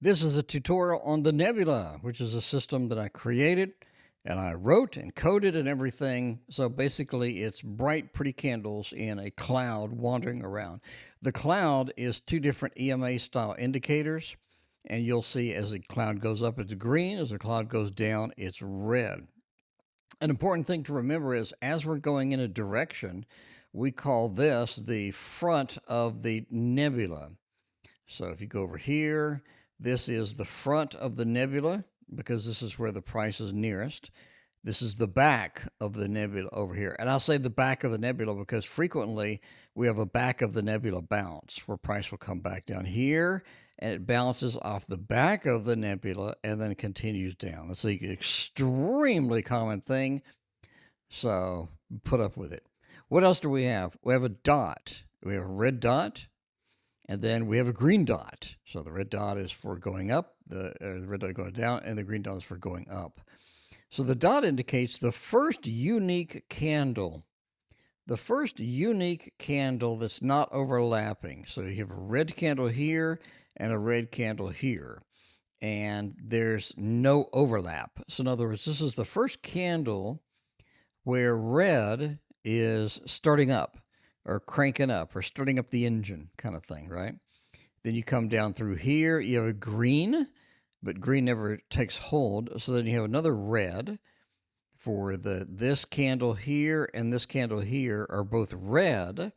This is a tutorial on the nebula, which is a system that I created and I wrote and coded and everything. So basically, it's bright, pretty candles in a cloud wandering around. The cloud is two different EMA style indicators. And you'll see as the cloud goes up, it's green. As the cloud goes down, it's red. An important thing to remember is as we're going in a direction, we call this the front of the nebula. So if you go over here, this is the front of the nebula because this is where the price is nearest. This is the back of the nebula over here. And I'll say the back of the nebula because frequently we have a back of the nebula bounce where price will come back down here and it bounces off the back of the nebula and then continues down. That's an extremely common thing. So put up with it. What else do we have? We have a dot. We have a red dot. And then we have a green dot. So the red dot is for going up, the red dot going down, and the green dot is for going up. So the dot indicates the first unique candle. The first unique candle that's not overlapping. So you have a red candle here and a red candle here. And there's no overlap. So in other words, this is the first candle where red is starting up or cranking up or starting up the engine kind of thing, right? Then you come down through here, you have a green, but green never takes hold. So then you have another red for this candle here and this candle here are both red.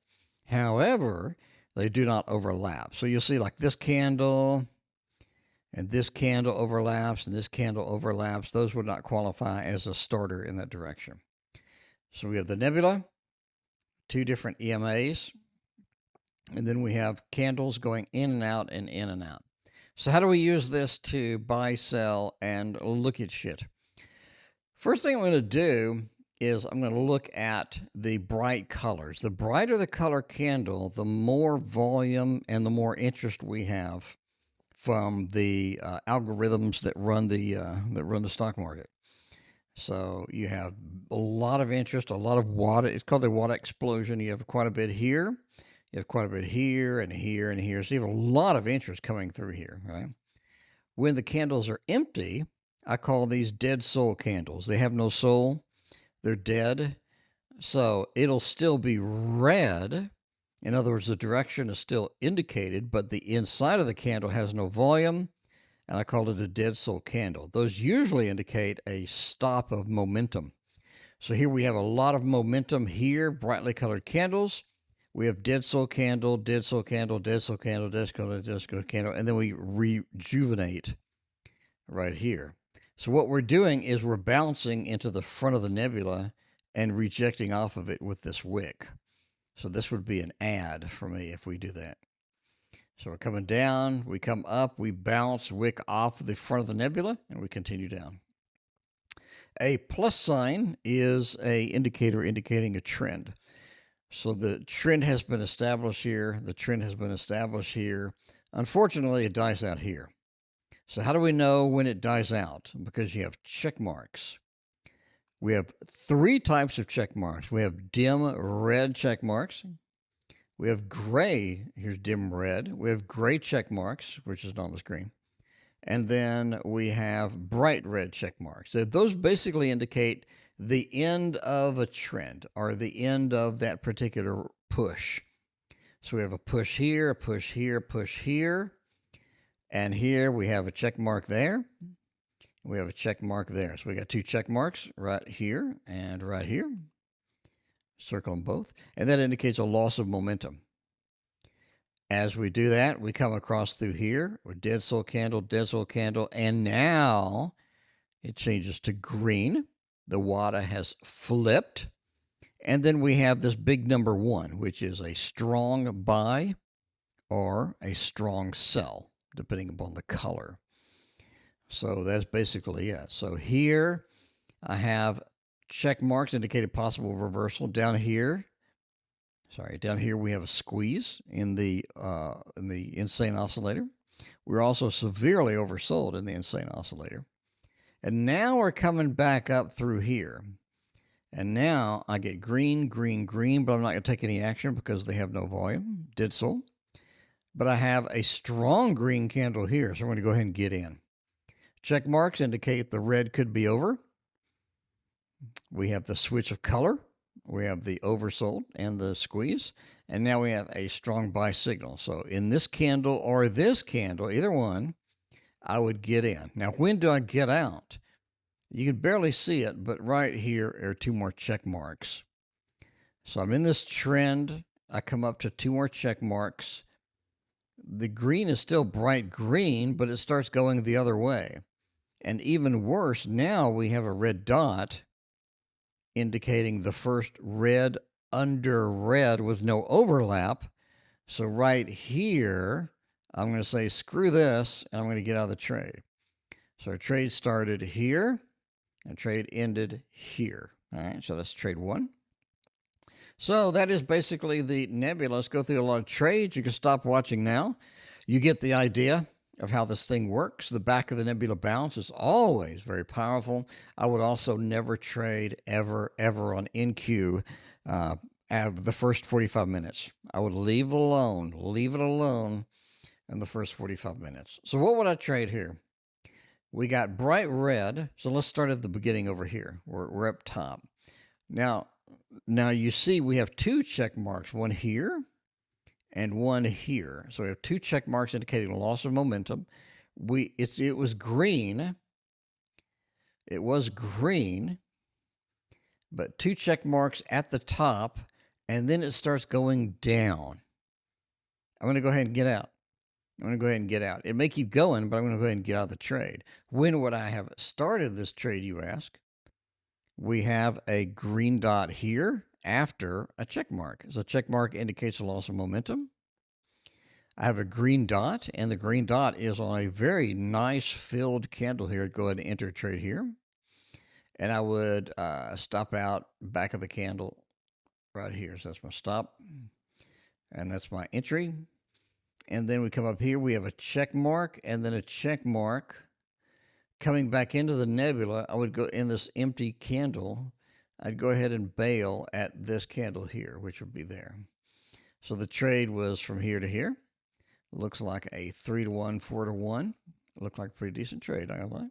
However, they do not overlap. So you'll see like this candle and this candle overlaps and this candle overlaps. Those would not qualify as a starter in that direction. So we have the nebula, two different EMAs, and then we have candles going in and out and in and out. So how do we use this to buy, sell, and look at shit? First thing I'm going to do is I'm going to look at the bright colors. The brighter the color candle, the more volume and the more interest we have from the algorithms that run the stock market. So you have a lot of interest, a lot of watt. It's called the watt explosion. You have quite a bit here. You have quite a bit here and here and here. So you have a lot of interest coming through here, right? When the candles are empty, I call these dead soul candles. They have no soul. They're dead. So it'll still be red. In other words, the direction is still indicated, but the inside of the candle has no volume. And I call it a dead soul candle. Those usually indicate a stop of momentum. So here we have a lot of momentum here, brightly colored candles. We have dead soul candle, dead soul candle, dead soul candle, dead soul candle, dead soul candle, and then we rejuvenate right here. So what we're doing is we're bouncing into the front of the nebula and rejecting off of it with this wick. So this would be an add for me if we do that. So we're coming down, we come up, we bounce wick off the front of the nebula, and we continue down. A plus sign is a indicator indicating a trend. So the trend has been established here. The trend has been established here. Unfortunately, it dies out here. So how do we know when it dies out? Because you have check marks. We have three types of check marks. We have dim red check marks. We have gray, here's dim red. We have gray check marks, which is not on the screen. And then we have bright red check marks. So those basically indicate the end of a trend or the end of that particular push. So we have a push here, a push here, a push here. And here we have a check mark there. We have a check mark there. So we got two check marks right here and right here. Circle them both. And that indicates a loss of momentum. As we do that, we come across through here. We're dead soul candle, and now it changes to green. The water has flipped. And then we have this big number 1, which is a strong buy or a strong sell, depending upon the color. So that's basically it. So here I have check marks indicated possible reversal. Down here we have a squeeze in the insane oscillator. We're also severely oversold in the insane oscillator. And now we're coming back up through here. And now I get green, green, green, but I'm not going to take any action because they have no volume. Dead soul. but I have a strong green candle here, so I'm going to go ahead and get in. Check marks indicate the red could be over. We have the switch of color. We have the oversold and the squeeze. And now we have a strong buy signal. So in this candle or this candle, either one, I would get in. Now, when do I get out? You can barely see it, but right here are two more check marks. So I'm in this trend. I come up to two more check marks. The green is still bright green, but it starts going the other way. And even worse, now we have a red dot indicating the first red under red with no overlap. So right here, I'm going to say, screw this, and I'm going to get out of the trade. So our trade started here, and trade ended here. All right, so that's trade one. So that is basically the nebula. Let's go through a lot of trades. You can stop watching now. You get the idea of how this thing works. The back of the nebula bounce is always very powerful. I would also never trade ever on NQ at the first 45 minutes. I would leave it alone in the first 45 minutes. So what would I trade here? We got bright red. So let's start at the beginning over here. We're up top. Now you see we have two check marks, one here and one here. So we have two check marks indicating loss of momentum. It was green. It was green, but two check marks at the top, and then it starts going down. I'm going to go ahead and get out. It may keep going, but I'm going to go ahead and get out of the trade. When would I have started this trade, you ask? We have a green dot here after a check mark. So a check mark indicates a loss of momentum. I have a green dot, and the green dot is on a very nice filled candle here. Go ahead and enter trade here. And I would stop out back of the candle right here. So that's my stop. And that's my entry. And then we come up here. We have a check mark and then a check mark. Coming back into the nebula, I would go in this empty candle. I'd go ahead and bail at this candle here, which would be there. So the trade was from here to here. Looks like a 3-to-1, 4-to-1. Looked like a pretty decent trade, I like.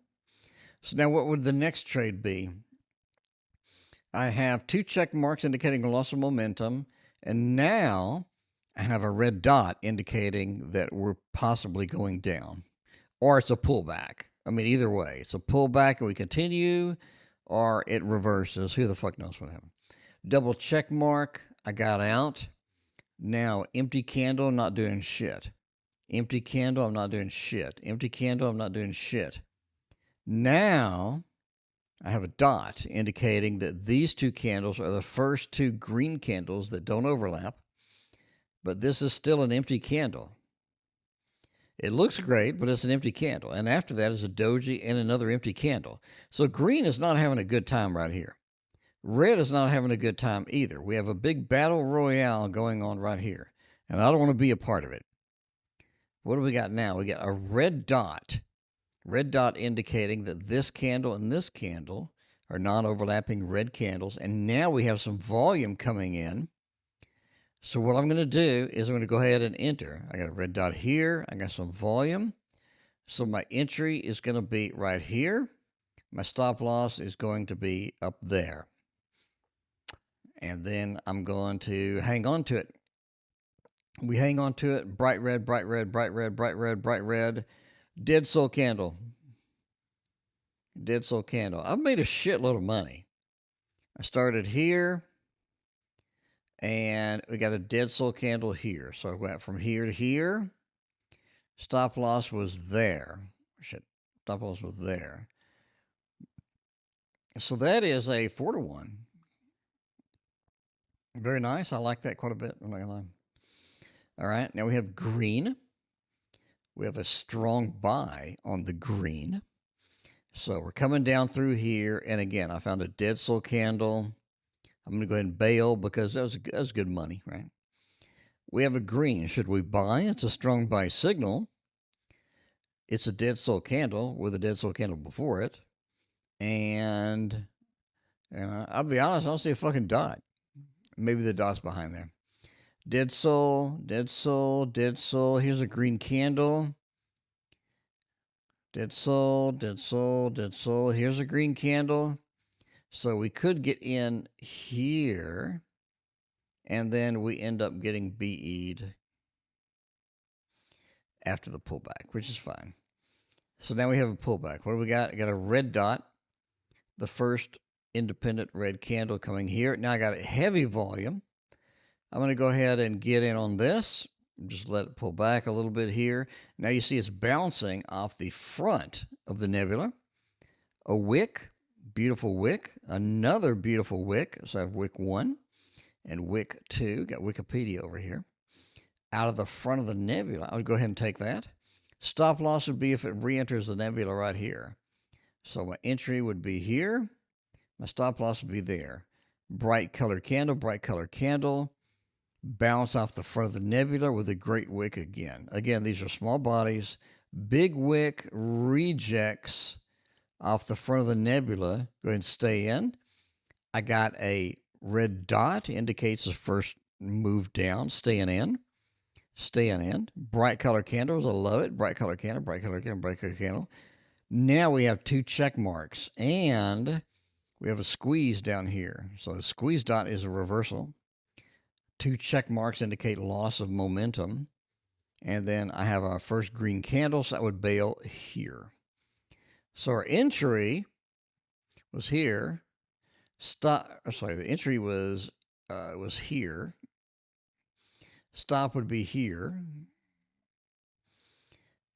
So now what would the next trade be? I have two check marks indicating a loss of momentum, and now I have a red dot indicating that we're possibly going down, or it's a pullback. I mean, either way, it's a pullback and we continue, or it reverses. Who the fuck knows what happened? Double check mark. I got out. Now, empty candle, not doing shit. Empty candle, I'm not doing shit. Empty candle, I'm not doing shit. Now, I have a dot indicating that these two candles are the first two green candles that don't overlap, but this is still an empty candle. It looks great, but it's an empty candle. And after that is a doji and another empty candle. So green is not having a good time right here. Red is not having a good time either. We have a big battle royale going on right here. And I don't want to be a part of it. What do we got now? We got a red dot. Red dot indicating that this candle and this candle are non-overlapping red candles. And now we have some volume coming in. So what I'm going to do is I'm going to go ahead and enter. I got a red dot here. I got some volume. So my entry is going to be right here. My stop loss is going to be up there. And then I'm going to hang on to it. We hang on to it. Bright red, bright red, bright red, bright red, bright red. Dead soul candle. Dead soul candle. I've made a shitload of money. I started here. And we got a dead soul candle here. So I went from here to here. Stop loss was there. Shit. Stop loss was there. So that is a 4-to-1. Very nice. I like that quite a bit. I'm not gonna lie. All right. Now we have green. We have a strong buy on the green. So we're coming down through here. And again, I found a dead soul candle. I'm going to go ahead and bail because that was good money, right? We have a green. Should we buy? It's a strong buy signal. It's a dead soul candle with a dead soul candle before it. And I'll be honest, I don't see a fucking dot. Maybe the dot's behind there. Dead soul, dead soul, dead soul. Here's a green candle. Dead soul, dead soul, dead soul. Here's a green candle. So we could get in here, and then we end up getting BE'd after the pullback, which is fine. So now we have a pullback. What do we got? I got a red dot, the first independent red candle coming here. Now I got a heavy volume. I'm going to go ahead and get in on this. Just let it pull back a little bit here. Now you see it's bouncing off the front of the nebula. A wick, beautiful wick. Another beautiful wick. So I have wick 1 and wick 2. Got Wikipedia over here. Out of the front of the nebula, I would go ahead and take that. Stop loss would be if it re-enters the nebula right here. So my entry would be here. My stop loss would be there. Bright colored candle, bright colored candle. Bounce off the front of the nebula with a great wick again. Again, these are small bodies. Big wick rejects off the front of the nebula. Go ahead and stay in. I got a red dot, indicates the first move down. Staying in. Staying in. Bright color candles, I love it. Bright color candle, bright color candle, bright color candle. Now we have 2 check marks, and we have a squeeze down here. So the squeeze dot is a reversal. 2 check marks indicate loss of momentum. And then I have our first green candle, so that would bail here. So our entry was here. The entry was here. Stop would be here.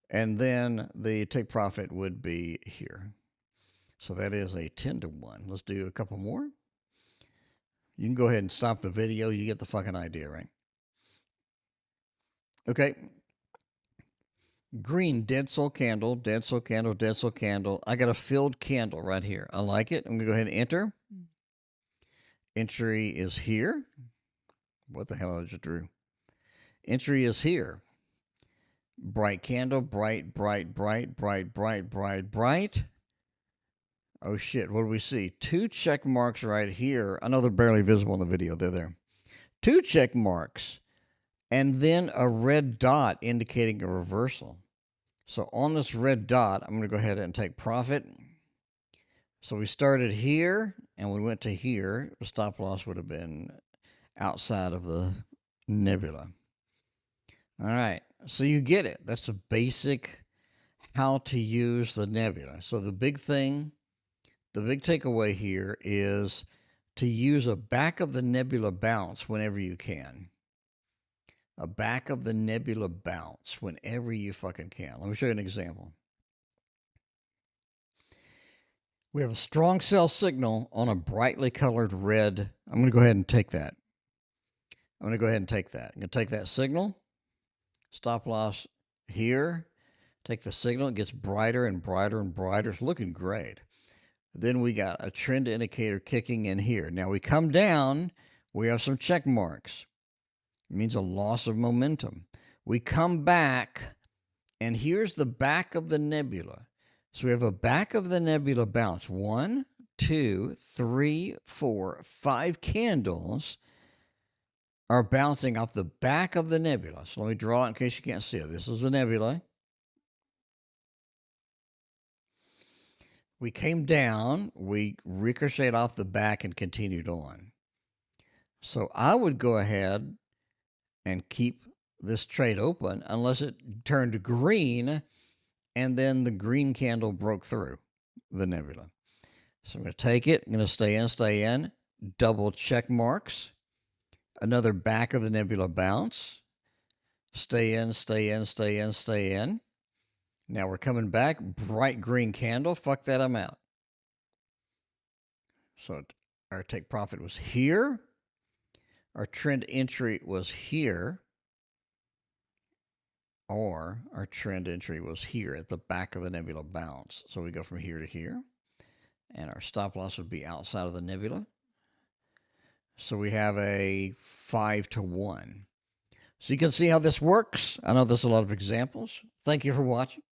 And then the take profit would be here. So that is a 10-to-1. Let's do a couple more. You can go ahead and stop the video. You get the fucking idea, right? Okay. Green, dead soul candle, dead soul candle, dead soul candle. I got a filled candle right here. I like it. I'm going to go ahead and enter. Entry is here. What the hell did you do? Entry is here. Bright candle, bright, bright, bright, bright, bright, bright, bright. Oh shit, what do we see? 2 check marks right here. I know they're barely visible in the video. They're there. 2 check marks. And then a red dot indicating a reversal. So on this red dot, I'm going to go ahead and take profit. So we started here and we went to here. The stop loss would have been outside of the nebula. All right, so you get it. That's the basic how to use the nebula. So the big takeaway here is to use a back of the nebula bounce whenever you can. A back of the nebula bounce whenever you fucking can. Let me show you an example. We have a strong sell signal on a brightly colored red. I'm going to go ahead and take that. I'm going to take that signal. Stop loss here. Take the signal. It gets brighter and brighter and brighter. It's looking great. Then we got a trend indicator kicking in here. Now we come down. We have some check marks. It means a loss of momentum. We come back, and here's the back of the nebula. So we have a back of the nebula bounce. 1, 2, 3, 4, 5 candles are bouncing off the back of the nebula. So let me draw it in case you can't see it. This is the nebula. We came down, we ricocheted off the back and continued on. So I would go ahead and keep this trade open unless it turned green and then the green candle broke through the nebula. So I'm going to take it, I'm going to stay in, double check marks. Another back of the nebula bounce. Stay in, stay in, stay in, stay in. Now we're coming back. Bright green candle. Fuck that, I'm out. So our take profit was here. Our trend entry was here. Or our trend entry was here at the back of the nebula bounce. So we go from here to here. And our stop loss would be outside of the nebula. So we have a 5-to-1. So you can see how this works. I know there's a lot of examples. Thank you for watching.